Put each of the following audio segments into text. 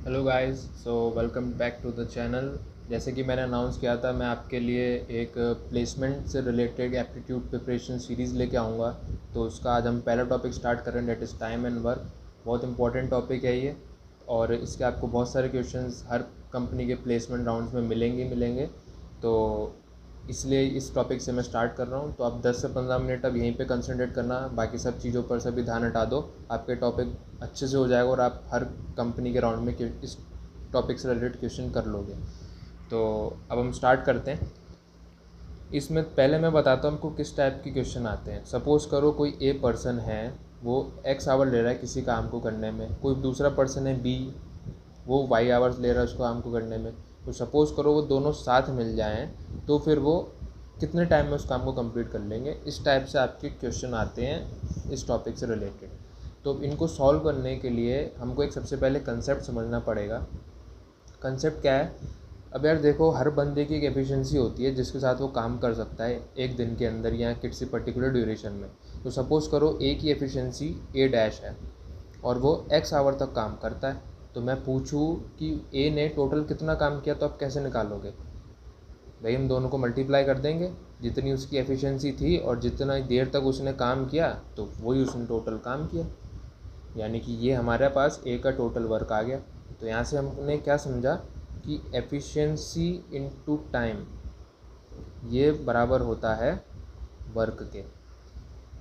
Hello guys, so welcome back to the channel. जैसे कि मैंने अनाउंस किया था, मैं आपके लिए एक प्लेसमेंट से रिलेटेड एप्टीट्यूड प्रिपरेशन सीरीज़ लेके आऊँगा। तो उसका आज हम पहला टॉपिक स्टार्ट कर रहे हैं, that is time and work. बहुत इंपॉर्टेंट टॉपिक है ये, और इसके आपको बहुत सारे क्वेश्चंस हर कंपनी के प्लेसमेंट राउंड्स में मिलेंगे। तो इसलिए इस टॉपिक से मैं स्टार्ट कर रहा हूँ। तो आप 10 से 15 मिनट अब यहीं पे कंसंट्रेट करना, बाकी सब चीज़ों पर सभी ध्यान हटा दो। आपके टॉपिक अच्छे से हो जाएगा और आप हर कंपनी के राउंड में इस टॉपिक से रिलेटेड क्वेश्चन कर लोगे। तो अब हम स्टार्ट करते हैं। इसमें पहले मैं बताता हूँ आपको किस टाइप के क्वेश्चन आते हैं। सपोज़ करो कोई ए पर्सन है, वो एक्स आवर ले रहा है किसी काम को करने में। कोई दूसरा पर्सन है बी, वो वाई आवर्स ले रहा है उसको काम को करने में। तो सपोज़ करो वो दोनों साथ मिल जाएं, तो फिर वो कितने टाइम में उस काम को कंप्लीट कर लेंगे। इस टाइप से आपके क्वेश्चन आते हैं इस टॉपिक से रिलेटेड। तो इनको सॉल्व करने के लिए हमको एक सबसे पहले कंसेप्ट समझना पड़ेगा। कंसेप्ट क्या है? अब यार देखो, हर बंदे की एक एफिशिएंसी होती है जिसके साथ वो काम कर सकता है एक दिन के अंदर या किसी पर्टिकुलर ड्यूरेशन में। तो सपोज़ करो ए की एफिशिएंसी ए डैश है और वो एक्स आवर तक काम करता है। तो मैं पूछूँ कि ए ने टोटल कितना काम किया, तो आप कैसे निकालोगे? भाई हम दोनों को मल्टीप्लाई कर देंगे, जितनी उसकी एफिशिएंसी थी और जितना देर तक उसने काम किया तो वही उसने टोटल काम किया। यानी कि ये हमारे पास ए का टोटल वर्क आ गया। तो यहाँ से हमने क्या समझा कि एफिशिएंसी इनटू टाइम ये बराबर होता है वर्क के।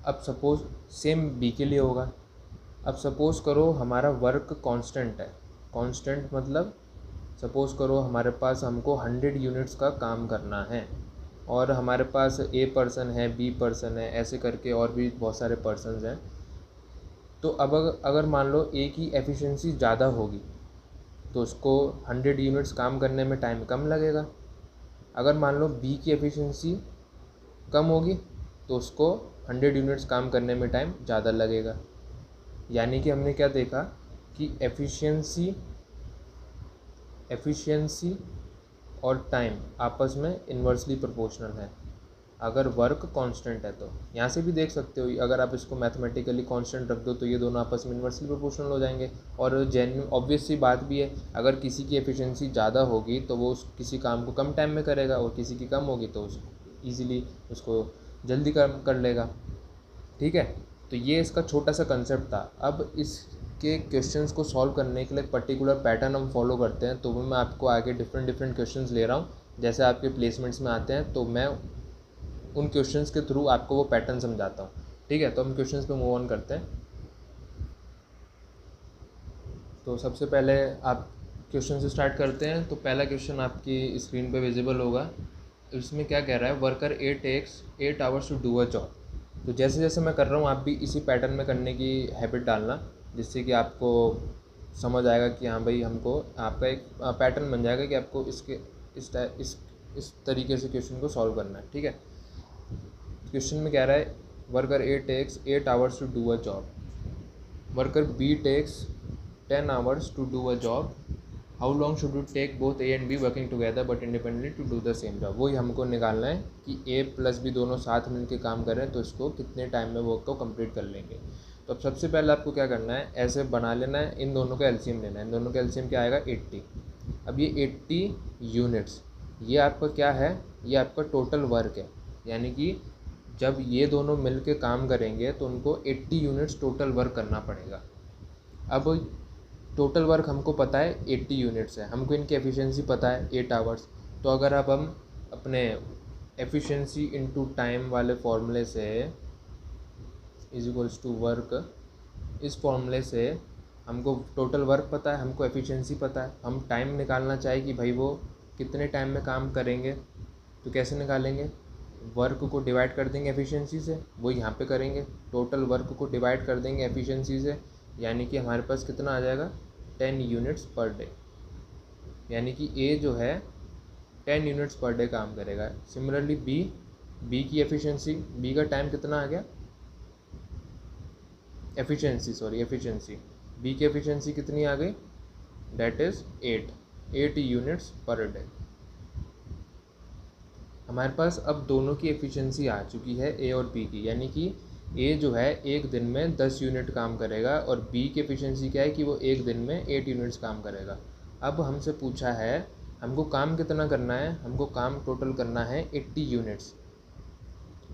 अब सपोज़ सेम बी के लिए होगा। अब सपोज़ करो हमारा वर्क कांस्टेंट है। कांस्टेंट मतलब सपोज़ करो हमारे पास हमको 100 यूनिट्स का काम करना है, और हमारे पास ए पर्सन है, बी पर्सन है, ऐसे करके और भी बहुत सारे पर्सन्स हैं। तो अब अगर मान लो ए की एफिशिएंसी ज़्यादा होगी तो उसको 100 यूनिट्स काम करने में टाइम कम लगेगा। अगर मान लो बी की एफिशिएंसी कम होगी तो उसको 100 यूनिट्स काम करने में टाइम ज़्यादा लगेगा। यानी कि हमने क्या देखा कि एफिशिएंसी और टाइम आपस में इन्वर्सली प्रोपोर्शनल है अगर वर्क कांस्टेंट है। तो यहाँ से भी देख सकते हो, अगर आप इसको मैथमेटिकली कांस्टेंट रख दो तो ये दोनों आपस में इन्वर्सली प्रोपोर्शनल हो जाएंगे। और जेन्युइन ऑब्वियस सी बात भी है, अगर किसी की एफिशिएंसी ज़्यादा होगी तो वो किसी काम को कम टाइम में करेगा, और किसी की कम होगी तो ईज़िली उसको जल्दी कर लेगा। ठीक है, तो ये इसका छोटा सा कंसेप्ट था। अब इसके क्वेश्चंस को सॉल्व करने के लिए पर्टिकुलर पैटर्न हम फॉलो करते हैं। तो वो मैं आपको आगे डिफरेंट क्वेश्चंस ले रहा हूँ जैसे आपके प्लेसमेंट्स में आते हैं, तो मैं उन क्वेश्चंस के थ्रू आपको वो पैटर्न समझाता हूँ। ठीक है, तो हम क्वेश्चंस पे मूव ऑन करते हैं। तो सबसे पहले आप क्वेश्चन से स्टार्ट करते हैं। तो पहला क्वेश्चन आपकी स्क्रीन पे विजिबल होगा। इसमें क्या कह रहा है? Worker A takes 8 hours to do a job. तो जैसे जैसे मैं कर रहा हूँ आप भी इसी पैटर्न में करने की हैबिट डालना, जिससे कि आपको समझ आएगा कि हाँ भाई, हमको आपका एक पैटर्न बन जाएगा कि आपको इस तरीके से क्वेश्चन को सॉल्व करना है। ठीक है, क्वेश्चन में कह रहा है worker A takes 8 hours to do a job, worker B takes 10 hours to do a job. How long should you take both A and B working together but independently to do the same job? वही हमको निकालना है कि A plus B दोनों साथ मिलकर काम करें तो इसको कितने टाइम में वर्क को कंप्लीट कर लेंगे। तो अब सबसे पहले आपको क्या करना है, ऐसे बना लेना है, इन दोनों का एलसीएम लेना है। इन दोनों का एलसीएम क्या आएगा? 80। अब ये 80 यूनिट्स, ये आपका क्या है? ये आपका टोटल वर्क है। यानी कि जब ये दोनों मिल के काम करेंगे तो उनको 80 यूनिट्स टोटल वर्क करना पड़ेगा। अब टोटल वर्क हमको पता है 80 यूनिट्स है, हमको इनकी एफिशिएंसी पता है 8 आवर्स। तो अगर अब हम अपने एफिशिएंसी इनटू टाइम वाले फॉर्मूले से इज इक्वल्स टू वर्क, इस फॉर्मूले से हमको टोटल वर्क पता है, हमको एफिशिएंसी पता है, हम टाइम निकालना चाहिए कि भाई वो कितने टाइम में काम करेंगे। तो कैसे निकालेंगे? वर्क को डिवाइड कर देंगे एफिशिएंसी से, वो यहाँ पे करेंगे। टोटल वर्क को डिवाइड कर देंगे एफिशिएंसी से, यानी कि हमारे पास कितना आ जाएगा? 10 यूनिट्स पर डे। यानी कि ए जो है 10 यूनिट्स पर डे काम करेगा। सिमिलरली बी की एफिशिएंसी, बी का टाइम कितना आ गया? एफिशिएंसी बी की एफिशिएंसी कितनी आ गई? That is 8 units per day. हमारे पास अब दोनों की एफिशिएंसी आ चुकी है ए और बी की। यानी कि ए जो है एक दिन में 10 यूनिट काम करेगा और बी की एफिशिएंसी क्या है कि वो एक दिन में 8 यूनिट्स काम करेगा। अब हमसे पूछा है हमको काम कितना करना है, हमको काम टोटल करना है 80 यूनिट्स,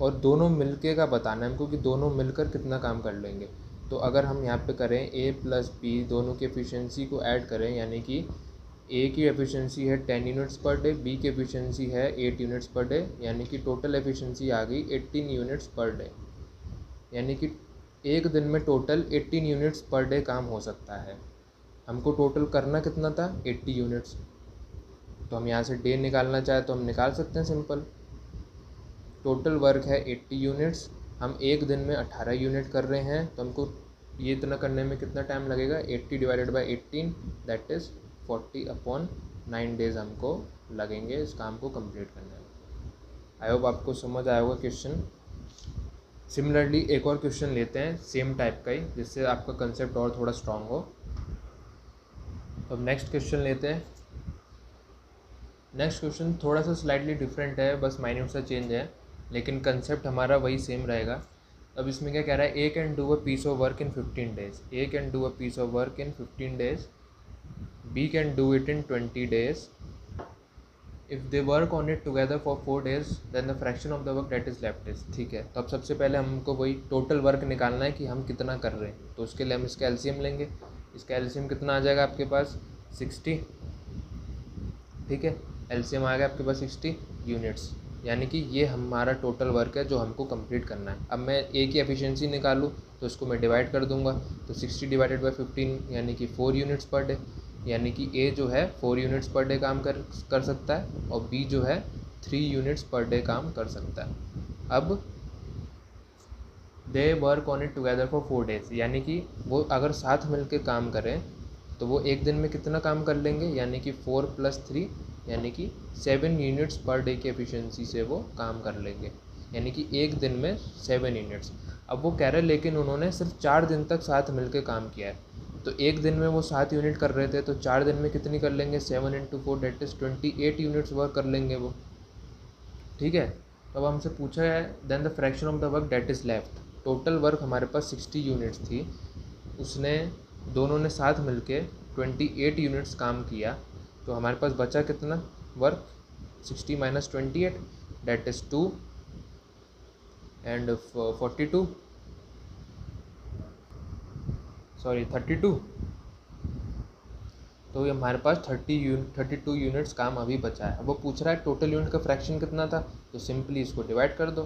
और दोनों मिलके का बताना है हमको कि दोनों मिलकर कितना काम कर लेंगे। तो अगर हम यहाँ पे करें a प्लस बी, दोनों की एफिशिएंसी को ऐड करें, यानी कि a की एफिशिएंसी है 10 यूनिट्स पर डे, b की एफिशिएंसी है 8 यूनिट्स पर डे, यानी कि टोटल एफिशिएंसी आ गई 18 यूनिट्स पर डे। यानी कि एक दिन में टोटल 18 यूनिट्स पर डे काम हो सकता है। हमको टोटल करना कितना था, 80 यूनिट्स। तो हम यहाँ से डे निकालना चाहे तो हम निकाल सकते हैं सिंपल। टोटल वर्क है 80 यूनिट्स, हम एक दिन में 18 यूनिट कर रहे हैं, तो हमको ये इतना करने में कितना टाइम लगेगा, 80 divided by 18 that is 40/9 days हमको लगेंगे इस काम को कंप्लीट करने में। आई होप आपको समझ आया होगा क्वेश्चन। सिमिलरली एक और क्वेश्चन लेते हैं सेम टाइप का ही, जिससे आपका कंसेप्ट और थोड़ा स्ट्रांग हो। तो अब नेक्स्ट क्वेश्चन लेते हैं। नेक्स्ट क्वेश्चन थोड़ा सा स्लाइटली डिफरेंट है, बस माइन्यूट सा चेंज है, लेकिन कंसेप्ट हमारा वही सेम रहेगा। अब इसमें क्या कह रहा है, A can do a piece of work in 15 days, A can do a piece of work in 15 days, B can do it in 20 days, if they work on it together for 4 days then the fraction of the work that is left is. ठीक है, तो अब सबसे पहले हमको वही total work निकालना है कि हम कितना कर रहे हैं। तो उसके लिए हम इसका एलसीएम लेंगे। इसका एलसीएम कितना आ जाएगा आपके पास, 60। ठीक है, एलसीएम आ गया आपके पास 60 यूनिट्स, यानी कि ये हमारा टोटल वर्क है जो हमको कंप्लीट करना है। अब मैं ए की एफिशिएंसी निकालूँ तो इसको मैं डिवाइड कर दूंगा, तो 60 डिवाइडेड बाई 15 यानी कि 4 यूनिट्स पर डे, यानी कि ए जो है 4 यूनिट्स पर डे काम कर सकता है, और बी जो है 3 यूनिट्स पर डे काम कर सकता है। अब दे work on it together for 4 days, यानी कि वो अगर साथ मिलकर काम करें तो वो एक दिन में कितना काम कर लेंगे, यानी कि 4 + 3 यानी कि 7 यूनिट्स पर डे की एफिशिएंसी से वो काम कर लेंगे, यानी कि एक दिन में 7 यूनिट्स। अब वो कह रहे हैं लेकिन उन्होंने सिर्फ 4 दिन तक साथ मिलकर काम किया है, तो एक दिन में वो 7 यूनिट कर रहे थे, तो 4 दिन में कितनी कर लेंगे, 7 × 4 दैट इज़ 28 यूनिट्स वर्क कर लेंगे वो। ठीक है, तो अब हमसे पूछा है then the fraction of the work that is left. Total work हमारे पास 60 यूनिट्स थी, उसने दोनों ने साथ मिलके 28 यूनिट्स काम किया, तो हमारे पास बचा कितना वर्क, 60 - 28 डेट इज़ 2 एंड 42 32। तो ये हमारे पास 32 यूनिट्स काम अभी बचा है। अब वो पूछ रहा है टोटल यूनिट का फ्रैक्शन कितना था, तो सिंपली इसको डिवाइड कर दो,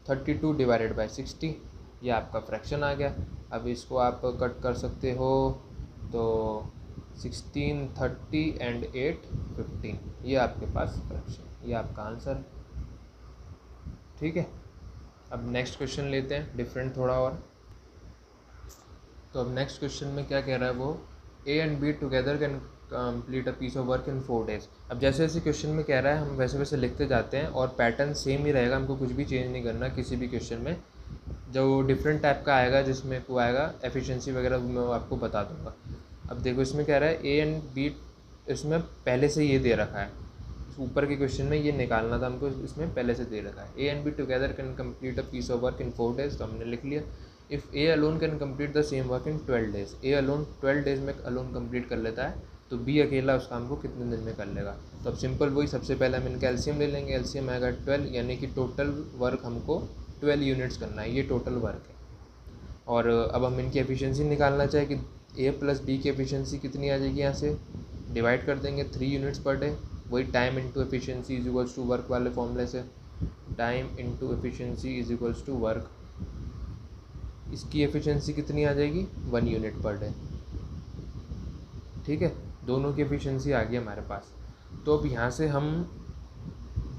32 डिवाइडेड बाई 60, ये आपका फ्रैक्शन आ गया। अब इसको आप कट कर सकते हो, तो 16, 30 एंड 8 15, ये आपके पास फ्रैक्शन, ये आपका आंसर है। ठीक है, अब नेक्स्ट क्वेश्चन लेते हैं डिफरेंट थोड़ा और। तो अब नेक्स्ट क्वेश्चन में क्या कह रहा है वो, A and B together can complete a piece of work in 4 days. अब जैसे जैसे क्वेश्चन में कह रहा है हम वैसे वैसे लिखते जाते हैं, और पैटर्न सेम ही रहेगा, हमको कुछ भी चेंज नहीं करना किसी भी क्वेश्चन में। जो डिफरेंट टाइप का आएगा जिसमें को आएगा एफिशिएंसी वगैरह मैं आपको बता दूंगा। अब देखो इसमें कह रहा है ए एंड बी, इसमें पहले से ये दे रखा है, ऊपर के क्वेश्चन में ये निकालना था हमको, इसमें पहले से दे रखा है A and B together can complete a piece of work in 4 days, तो हमने लिख लिया। If A alone can complete the same work in 12 days, A alone 12 days में अलोन कंप्लीट कर लेता है, तो बी अकेला उस काम को कितने दिन में कर लेगा। तो अब सिंपल वही, सबसे पहले हम इनका एलसीएम ले लेंगे, एलसीएम आएगा 12, यानी कि टोटल वर्क हमको 12 यूनिट्स करना है, ये टोटल वर्क है। और अब हम इनकी एफिशिएंसी निकालना चाहे कि ए प्लस बी की एफिशिएंसी कितनी आ जाएगी, यहाँ से डिवाइड कर देंगे 3 यूनिट्स पर डे, वही time into efficiency is equals to work वाले फॉर्मूले से, time into efficiency is equals to work. इसकी एफिशिएंसी कितनी आ जाएगी, 1 यूनिट पर डे। ठीक है, दोनों की एफिशिएंसी आ गई हमारे पास। तो अब यहाँ से हम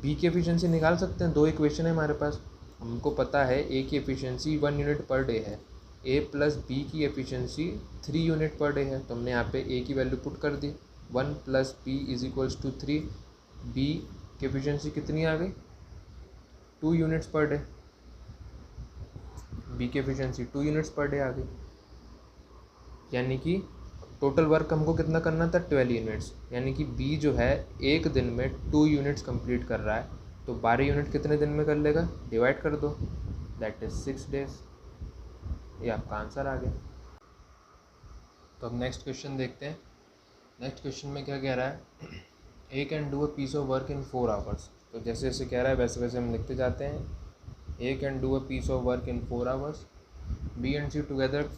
बी की एफिशिएंसी निकाल सकते हैं, दो इक्वेशन है हमारे पास। हमको पता है ए की एफिशिएंसी 1 यूनिट पर डे है, ए प्लस बी की एफिशिएंसी 3 यूनिट पर डे है, तो हमने यहाँ पे ए की वैल्यू पुट कर दी, 1 + b is equals to 3। B की एफिशिएंसी कितनी आ गई, 2 यूनिट्स पर डे, बी की एफिशिएंसी 2 यूनिट्स पर डे आ गई, यानी कि टोटल वर्क हमको कितना करना था, 12 यूनिट्स, यानी कि बी जो है एक दिन में 2 यूनिट्स कंप्लीट कर रहा है, तो 12 यूनिट कितने दिन में कर लेगा, डिवाइड कर दो, दैट इज़ 6 डेज, ये आपका आंसर आ गया। तो अब नेक्स्ट क्वेश्चन देखते हैं। नेक्स्ट क्वेश्चन में क्या कह रहा है, A can do a piece of work in 4 hours. तो जैसे जैसे कह रहा है वैसे वैसे हम लिखते जाते हैं। A can do a piece of work in 4 hours, B and C together,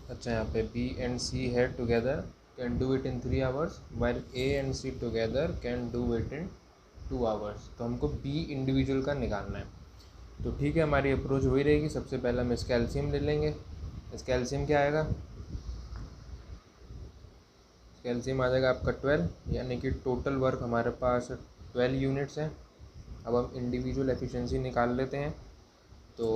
अच्छा यहाँ पे बी एंड सी है together can do it in 3 hours, while A and C together can do it in 2 hours. तो हमको B individual का निकालना है। तो ठीक है, हमारी अप्रोच वही रहेगी। सबसे पहले हम इसका एलसीएम ले लेंगे। इसका एलसीएम क्या आएगा, इसका एलसीएम आ जाएगा आपका 12, यानी कि टोटल वर्क हमारे पास 12 यूनिट्स हैं। अब हम इंडिविजुअल एफिशिएंसी निकाल लेते हैं। तो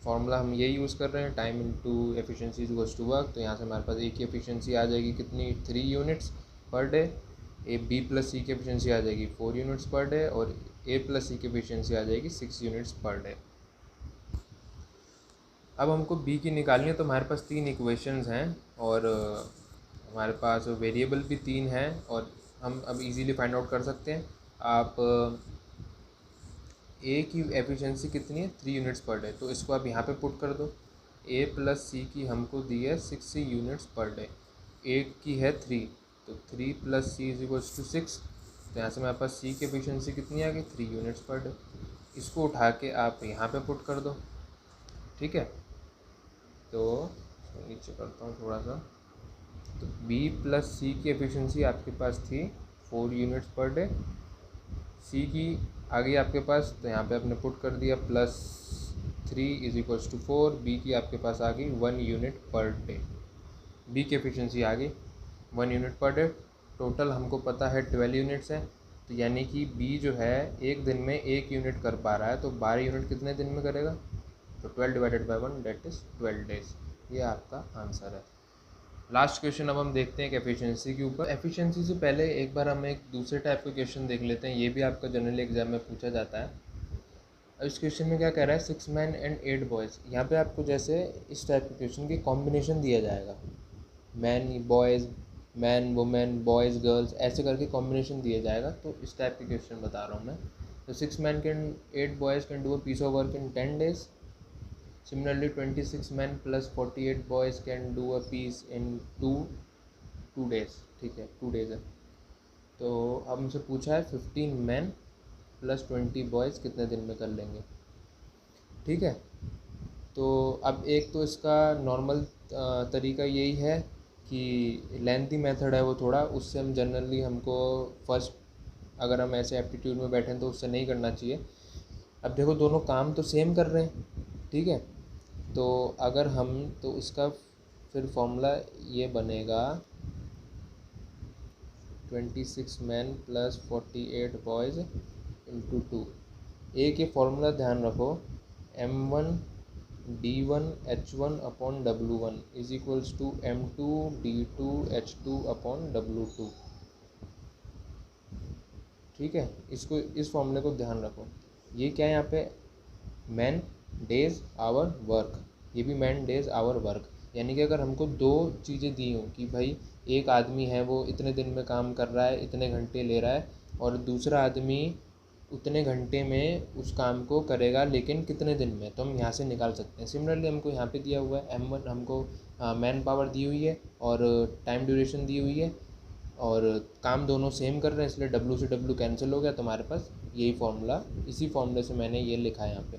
फॉर्मूला हम ये यूज़ कर रहे हैं, time into efficiency equals to work. तो यहाँ से हमारे पास ए की एफिशिएंसी आ जाएगी कितनी, 3 units per day. A B plus C की एफिशिएंसी आ जाएगी 4 यूनिट्स पर डे, और ए प्लस सी की एफिशिएंसी आ जाएगी 6 यूनिट्स पर डे। अब हमको बी की निकालनी है। तो हमारे पास 3 इक्वेशंस हैं और हमारे पास वेरिएबल भी 3 हैं, और हम अब इजीली फाइंड आउट कर सकते हैं। आप ए की एफिशिएंसी कितनी है, 3 यूनिट्स पर डे, तो इसको आप यहाँ पे पुट कर दो। ए प्लस सी की हमको दी है 6 यूनिट्स पर डे, ए की है 3, तो 3 plus C is equals to 6। तो यहाँ से हमारे पास सी की एफिशिएंसी कितनी आ गई, 3 यूनिट्स पर डे। इसको उठा के आप यहाँ पे पुट कर दो, ठीक है। तो नीचे करता हूँ थोड़ा सा। तो बी प्लस सी की एफिशिएंसी आपके पास थी 4 यूनिट्स पर डे, सी की आ गई आपके पास, तो यहाँ पे आपने पुट कर दिया +3 इज इक्वल्स टू 4। बी की आपके पास आ गई 1 यूनिट पर डे, बी की एफिशिएंसी आ गई 1 यूनिट पर डे। टोटल हमको पता है 12 यूनिट्स हैं, तो यानी कि बी जो है एक दिन में 1 यूनिट कर पा रहा है, तो 12 यूनिट कितने दिन में करेगा, तो 12 divided by 1 that is 12 days. ये आपका आंसर है। लास्ट क्वेश्चन अब हम देखते हैं कि एफिशिएंसी के ऊपर। एफिशिएंसी से पहले एक बार हम एक दूसरे टाइप का क्वेश्चन देख लेते हैं, ये भी आपका जनरली एग्जाम में पूछा जाता है। अब इस क्वेश्चन में क्या कह रहा है, 6 मैन एंड 8 बॉयज़। यहाँ पे आपको जैसे इस टाइप के क्वेश्चन की कॉम्बिनेशन दिया जाएगा, man boys, man women, boys girls, ऐसे करके कॉम्बिनेशन दिया जाएगा। तो इस टाइप के क्वेश्चन बता रहा हूँ मैं। तो 6 man can 8 boys can do a piece of work in 10 days। Similarly, 26 men plus 48 boys can do a piece in two days। ठीक है, 2 days है। तो अब हमसे पूछा है 15 men प्लस 20 बॉयज़ कितने दिन में कर लेंगे, ठीक है। तो अब एक तो इसका नॉर्मल तरीका यही है कि लेंथी मेथड है वो थोड़ा, उससे हम जनरली हमको फर्स्ट अगर हम ऐसे एप्टीट्यूड में बैठें तो उससे नहीं करना चाहिए। अब देखो दोनों काम तो सेम कर रहे हैं, ठीक है। तो अगर हम तो इसका फिर फॉर्मूला ये बनेगा 26 मैन प्लस 48 बॉयज़ इंटू 2। एक ये फॉर्मूला ध्यान रखो, M1 D1 H1 upon W1 is equals to M2 D2 H2 upon W2, ठीक है। इसको इस फॉर्मूले को ध्यान रखो। ये क्या है यहाँ पे, मैन डेज आवर वर्क, ये भी मैन डेज आवर वर्क। यानी कि अगर हमको 2 चीज़ें दी हों कि भाई एक आदमी है वो इतने दिन में काम कर रहा है, इतने घंटे ले रहा है, और दूसरा आदमी उतने घंटे में उस काम को करेगा लेकिन कितने दिन में, तो हम यहाँ से निकाल सकते हैं। सिमिलरली हमको यहाँ पे दिया हुआ है M1 हमको मैन पावर दी हुई है और टाइम ड्यूरेशन दी हुई है, और काम दोनों सेम कर रहे हैं, इसलिए W से W कैंसिल हो गया। तो हमारे पास यही फॉर्मूला, इसी फॉर्मूले से मैंने ये लिखा है यहाँ पे,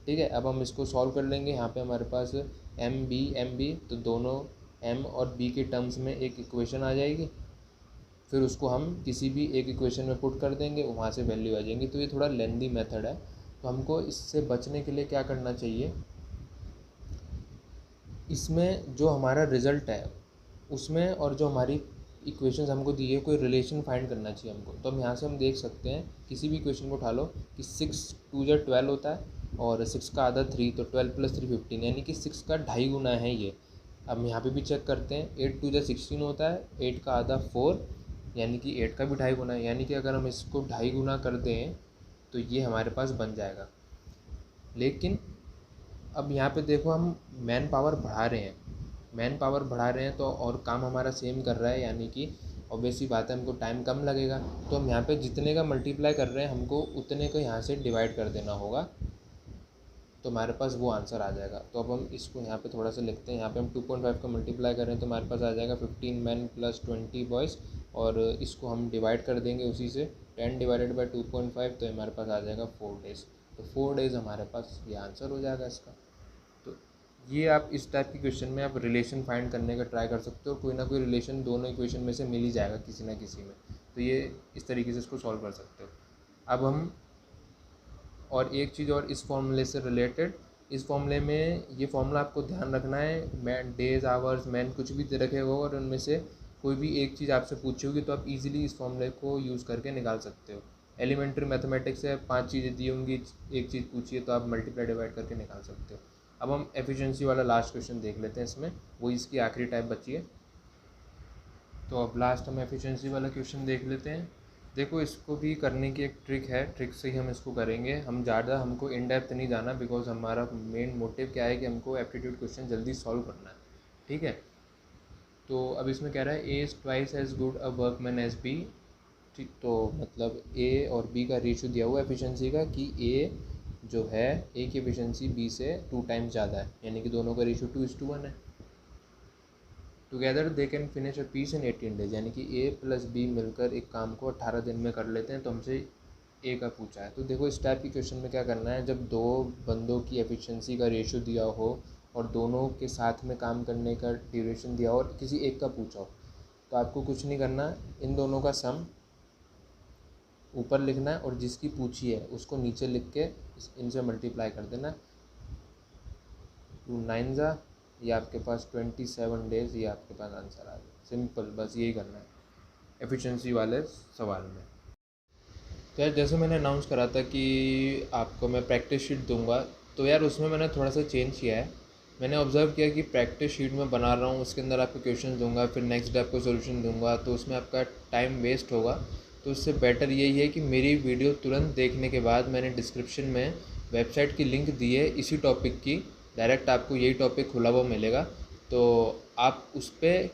ठीक है। अब हम इसको सॉल्व कर लेंगे। यहाँ पे हमारे पास M B, तो दोनों M और B के टर्म्स में एक इक्वेशन आ जाएगी, फिर उसको हम किसी भी एक इक्वेशन में पुट कर देंगे, वहाँ से वैल्यू आ जाएंगी। तो ये थोड़ा लेंदी मेथड है, तो हमको इससे बचने के लिए क्या करना चाहिए, इसमें जो हमारा रिज़ल्ट है उसमें और जो हमारी इक्वेशंस हमको दी है कोई रिलेशन फाइंड करना चाहिए हमको। तो हम यहाँ से हम देख सकते हैं, किसी भी इक्वेशन को उठा लो कि 6 2 जा 12 होता है, और 6 का आधा 3, तो 12 प्लस 3 15, यानी कि 6 का 2.5 गुना है ये। अब यहाँ पे भी चेक करते हैं, 8 2 जा 16 होता है, 8 का आधा 4, यानी कि 8 का भी 2.5 गुना है। यानी कि अगर हम इसको 2.5 गुना कर दें तो ये हमारे पास बन जाएगा। लेकिन अब यहाँ पे देखो हम मैन पावर बढ़ा रहे हैं, तो और काम हमारा सेम कर रहा है, यानी कि ऑब्वियसली बात है हमको टाइम कम लगेगा। तो हम यहाँ पे जितने का मल्टीप्लाई कर रहे हैं हमको उतने को यहाँ से डिवाइड कर देना होगा। तो हमारे पास वो आंसर आ जाएगा। तो अब हम इसको यहाँ पे थोड़ा सा लिखते हैं। यहाँ पे हम 2.5 का मल्टीप्लाई करें तो हमारे पास आ जाएगा 15 मैन प्लस 20 बॉयज़, और इसको हम डिवाइड कर देंगे उसी से 10 डिवाइडेड बाई 2.5, तो हमारे पास आ जाएगा 4 डेज़। तो 4 डेज़ हमारे पास ये आंसर हो जाएगा इसका। तो ये आप इस टाइप की क्वेश्चन में आप रिलेशन फाइंड करने का ट्राई कर सकते हो, कोई ना कोई रिलेशन दोनों इक्वेशन में से मिल ही जाएगा किसी ना किसी में। तो ये इस तरीके से इसको सॉल्व कर सकते हो। अब हम और एक चीज़ और इस फॉर्मूले से रिलेटेड, इस फॉर्मूले में ये फॉर्मूला आपको ध्यान रखना है, मैन डेज़ आवर्स मैन कुछ भी दे रखे होगा और उनमें से कोई भी एक चीज़ आपसे पूछी होगी तो आप इजीली इस फॉर्मूले को यूज़ करके निकाल सकते हो। एलिमेंट्री मैथमेटिक्स से 5 चीज़ें दी होंगी, एक चीज़ पूछिए तो आप मल्टीप्लाई डिवाइड करके निकाल सकते हो। अब हम एफिशिएंसी वाला लास्ट क्वेश्चन देख लेते हैं इसमें, वो इसकी आखिरी टाइप बची है। तो अब लास्ट हम एफिशिएंसी वाला क्वेश्चन देख लेते हैं। देखो इसको भी करने की एक ट्रिक है, ट्रिक से ही हम इसको करेंगे। हम ज़्यादा हमको इन डेप्थ नहीं जाना, बिकॉज हमारा मेन मोटिव क्या है कि हमको एप्टीट्यूड क्वेश्चन जल्दी सॉल्व करना है, ठीक है। तो अब इसमें कह रहा है A is twice as good a workman as B, ठीक। तो मतलब ए और बी का रेशियो दिया हुआ है एफिशिएंसी का कि ए जो है ए की एफिशिएंसी बी से 2 टाइम्स ज़्यादा है, यानी कि दोनों का रेशियो 2:1 है। Together they can finish a piece in 18 days, यानी कि ए प्लस बी मिलकर एक काम को 18 दिन में कर लेते हैं। तो हमसे ए का पूछा है। तो देखो इस टाइप की क्वेश्चन में क्या करना है, जब दो बंदों की एफिशिएंसी का रेशियो दिया हो और दोनों के साथ में काम करने का ड्यूरेशन दिया हो और किसी एक का पूछा हो, तो आपको कुछ नहीं करना, इन दोनों का सम ऊपर लिखना है और जिसकी पूछी है उसको नीचे लिख के इनसे मल्टीप्लाई कर देना। 2 9 जा, ये आपके पास 27 डेज़, ये आपके पास आंसर आ गया। सिंपल, बस यही करना है एफिशिएंसी वाले सवाल में। तो यार जैसे मैंने अनाउंस करा था कि आपको मैं प्रैक्टिस शीट दूंगा, तो यार उसमें मैंने थोड़ा सा चेंज किया है। मैंने ऑब्ज़र्व किया कि प्रैक्टिस शीट में बना रहा हूँ, उसके अंदर आपको क्वेश्चन दूंगा, फिर नेक्स्ट डे आपको सोल्यूशन दूंगा, तो उसमें आपका टाइम वेस्ट होगा। तो उससे बेटर यही है कि मेरी वीडियो तुरंत देखने के बाद मैंने डिस्क्रिप्शन में वेबसाइट की लिंक दी है इसी टॉपिक की, डायरेक्ट आपको यही टॉपिक खुला हुआ मिलेगा। तो आप उस पर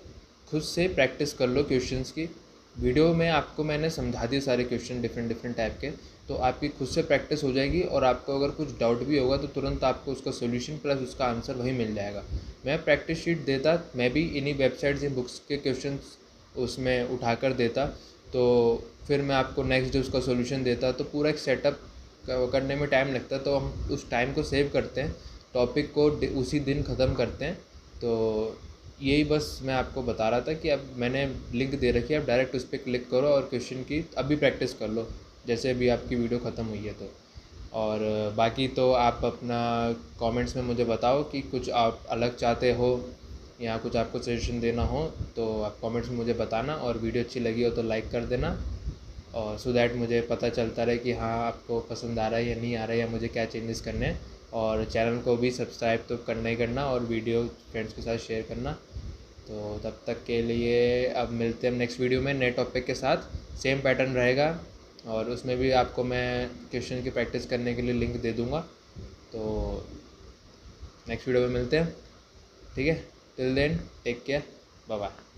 खुद से प्रैक्टिस कर लो क्वेश्चंस की। वीडियो में आपको मैंने समझा दिए सारे क्वेश्चन डिफरेंट डिफरेंट टाइप के, तो आपकी खुद से प्रैक्टिस हो जाएगी और आपको अगर कुछ डाउट भी होगा तो तुरंत आपको उसका सोल्यूशन प्लस उसका आंसर वही मिल जाएगा। मैं प्रैक्टिस शीट देता, मैं भी इन्हीं वेबसाइट्स या बुक्स के क्वेश्चंस उसमें उठा कर देता, तो फिर मैं आपको नेक्स्ट डे उसका सोल्यूशन देता, तो पूरा एक सेटअप करने में टाइम लगता है। तो हम उस टाइम को सेव करते हैं, टॉपिक को उसी दिन ख़त्म करते हैं। तो यही बस मैं आपको बता रहा था कि अब मैंने लिंक दे रखी है, आप डायरेक्ट उस पर क्लिक करो और क्वेश्चन की अभी प्रैक्टिस कर लो, जैसे अभी आपकी वीडियो ख़त्म हुई है। तो और बाकी तो आप अपना कमेंट्स में मुझे बताओ कि कुछ आप अलग चाहते हो या कुछ आपको सजेशन देना हो, तो आप कमेंट्स में मुझे बताना। और वीडियो अच्छी लगी हो तो लाइक कर देना, और सो दैट मुझे पता चलता रहे कि हाँ आपको पसंद आ रहा है या नहीं आ रहा है, या मुझे क्या चेंजेस करने हैं। और चैनल को भी सब्सक्राइब तो करना ही करना, और वीडियो फ्रेंड्स के साथ शेयर करना। तो तब तक के लिए अब मिलते हैं नेक्स्ट वीडियो में नए टॉपिक के साथ। सेम पैटर्न रहेगा और उसमें भी आपको मैं क्वेश्चन की प्रैक्टिस करने के लिए लिंक दे दूँगा। तो नेक्स्ट वीडियो में मिलते हैं, ठीक है। Till then take care, bye bye.